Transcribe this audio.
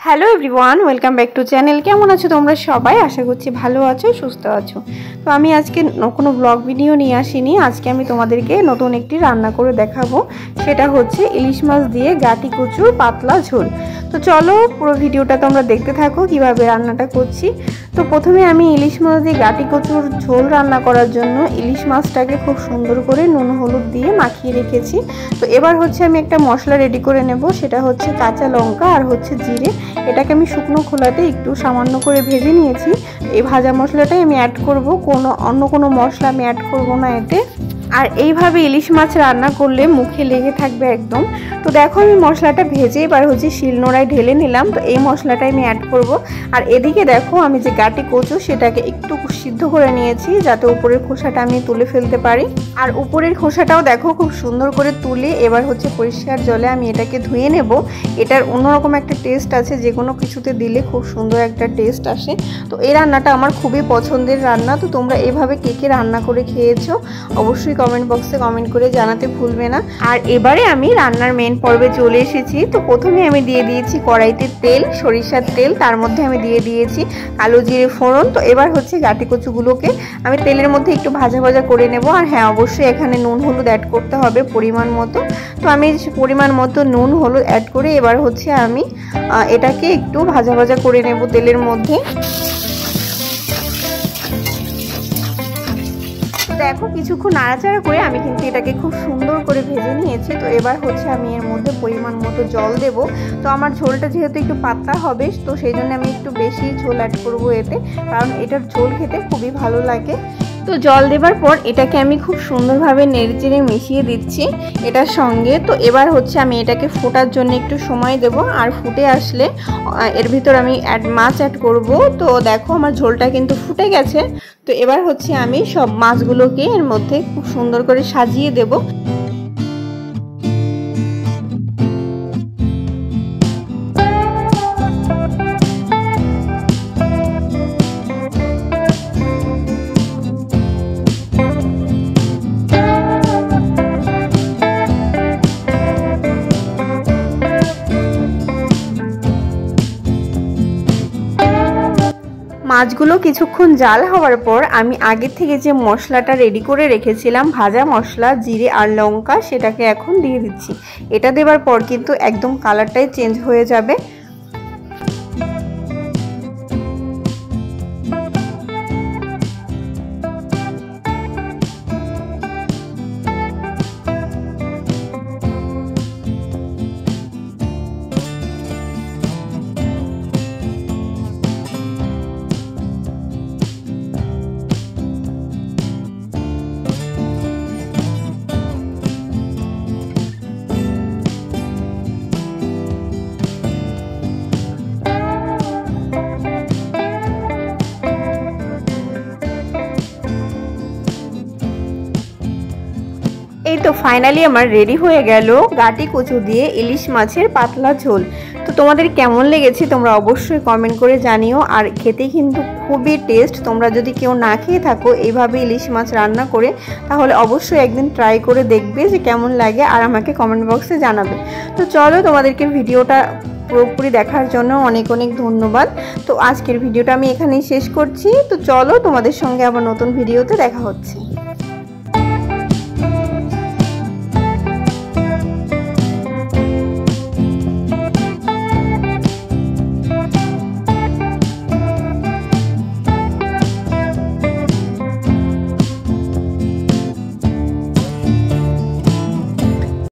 Hello everyone, welcome back to channel. কেমন আছো তোমরা সবাই? আশা করছি ভালো আছো, সুস্থ আছো। তো আমি আজকে কোনো ব্লগ ভিডিও নিয়ে আসিনি। আজকে আমি তোমাদেরকে নতুন একটি রান্না করে দেখাবো। সেটা হচ্ছে ইলিশ মাছ দিয়ে গাটি কচুর পাতলা ঝোল। তো চলো পুরো ভিডিওটা তোমরা দেখতে থাকো কিভাবে রান্নাটা করছি। তো প্রথমে আমি ইলিশ মাছ দিয়ে গাটি কচুর ঝোল রান্না করার জন্য ইলিশ মাছটাকে খুব সুন্দর করে নুন হলুদ দিয়ে মাখিয়ে রেখেছি। তো এবার হচ্ছে আমি একটা মশলা রেডি করে নেব। সেটা হচ্ছে কাঁচা লঙ্কা আর হচ্ছে জিরে। এটাকে আমি শুকনো খোলাতে একটু সামান্য করে ভেজে নিয়েছি। এই ভাজা মশলাটাই আমি অ্যাড করব, অন্য কোনো মশলা আমি অ্যাড করব না এতে। আর এইভাবে ইলিশ মাছ রান্না করলে মুখে লেগে থাকবে একদম। তো দেখো আমি মশলাটা ভেজে এবার হচ্ছে শিলনোড়ায় ঢেলে নিলাম। তো এই মশলাটাই আমি অ্যাড করব। আর এদিকে দেখো আমি যে গাটি কচু সেটাকে একটু সিদ্ধ করে নিয়েছি, যাতে উপরের খোসাটা আমি তুলে ফেলতে পারি। আর উপরের খোসাটাও দেখো খুব সুন্দর করে তুলে এবার হচ্ছে পরিষ্কার জলে আমি এটাকে ধুয়ে নেব। এটার অন্যরকম একটা টেস্ট আছে, যে কোনো কিছুতে দিলে খুব সুন্দর একটা টেস্ট আসে। তো এই রান্নাটা আমার খুবই পছন্দের রান্না। তো তোমরা এভাবে কে কে রান্না করে খেয়েছো অবশ্যই কমেন্ট বক্সে কমেন্ট করে জানাতে ভুলবে না। আর এবারে আমি রান্নার মেন পর্বে চলে এসেছি। তো প্রথমে আমি দিয়ে দিয়েছি কড়াইতে তেল, সরিষার তেল। তার মধ্যে আমি দিয়ে দিয়েছি কালো জিরে ফোড়ন। তো এবার হচ্ছে গাটি কচুগুলোকে আমি তেলের মধ্যে একটু ভাজা ভাজা করে নেব। আর হ্যাঁ, অবশ্যই এখানে নুন হলুদ অ্যাড করতে হবে পরিমাণ মতো। তো আমি পরিমাণ মতো নুন হলুদ অ্যাড করে এবার হচ্ছে আমি এটাকে একটু ভাজা ভাজা করে নেব তেলের মধ্যে। দেখো কিছুক্ষণ নাড়াচাড়া করে আমি কিন্তু এটাকে খুব সুন্দর করে ভেজে নিয়েছি। তো এবার হচ্ছে আমি এর মধ্যে পরিমাণ মতো জল দেব। তো আমার ঝোলটা যেহেতু একটু পাতলা হবে, তো সেই জন্য আমি একটু বেশি ঝোল অ্যাড করবো এতে, কারণ এটার ঝোল খেতে খুবই ভালো লাগে। তো জল দেবার পর এটাকে আমি খুব সুন্দরভাবে নেড়েচেড়ে মিশিয়ে দিচ্ছি এটার সঙ্গে। তো এবার হচ্ছে আমি এটাকে ফোটার জন্য একটু সময় দেব। আর ফুটে আসলে এর ভিতর আমি মাছ অ্যাড করব। তো দেখো আমার ঝোলটা কিন্তু ফুটে গেছে। তো এবার হচ্ছে আমি সব মাছগুলোকে এর মধ্যে খুব সুন্দর করে সাজিয়ে দেব। মাছগুলো কিছুক্ষণ জাল হওয়ার পর আমি আগে থেকে যে মশলাটা রেডি করে রেখেছিলাম, ভাজা মশলা, জিরে আর লঙ্কা, সেটাকে এখন দিয়ে দিচ্ছি। এটা দেওয়ার পর কিন্তু একদম কালারটাই চেঞ্জ হয়ে যাবে। এই তো ফাইনালি আমার রেডি হয়ে গেল গাটি কচু দিয়ে ইলিশ মাছের পাতলা ঝোল। তো তোমাদের কেমন লেগেছে তোমরা অবশ্যই কমেন্ট করে জানিও। আর খেতে কিন্তু খুবই টেস্ট। তোমরা যদি কেউ না খেয়ে থাকো এইভাবে ইলিশ মাছ রান্না করে, তাহলে অবশ্যই একদিন ট্রাই করে দেখবে যে কেমন লাগে, আর আমাকে কমেন্ট বক্সে জানাবে। তো চলো, তোমাদেরকে ভিডিওটা পুরোপুরি দেখার জন্য অনেক অনেক ধন্যবাদ। তো আজকের ভিডিওটা আমি এখানেই শেষ করছি। তো চলো, তোমাদের সঙ্গে আবার নতুন ভিডিওতে দেখা হচ্ছে।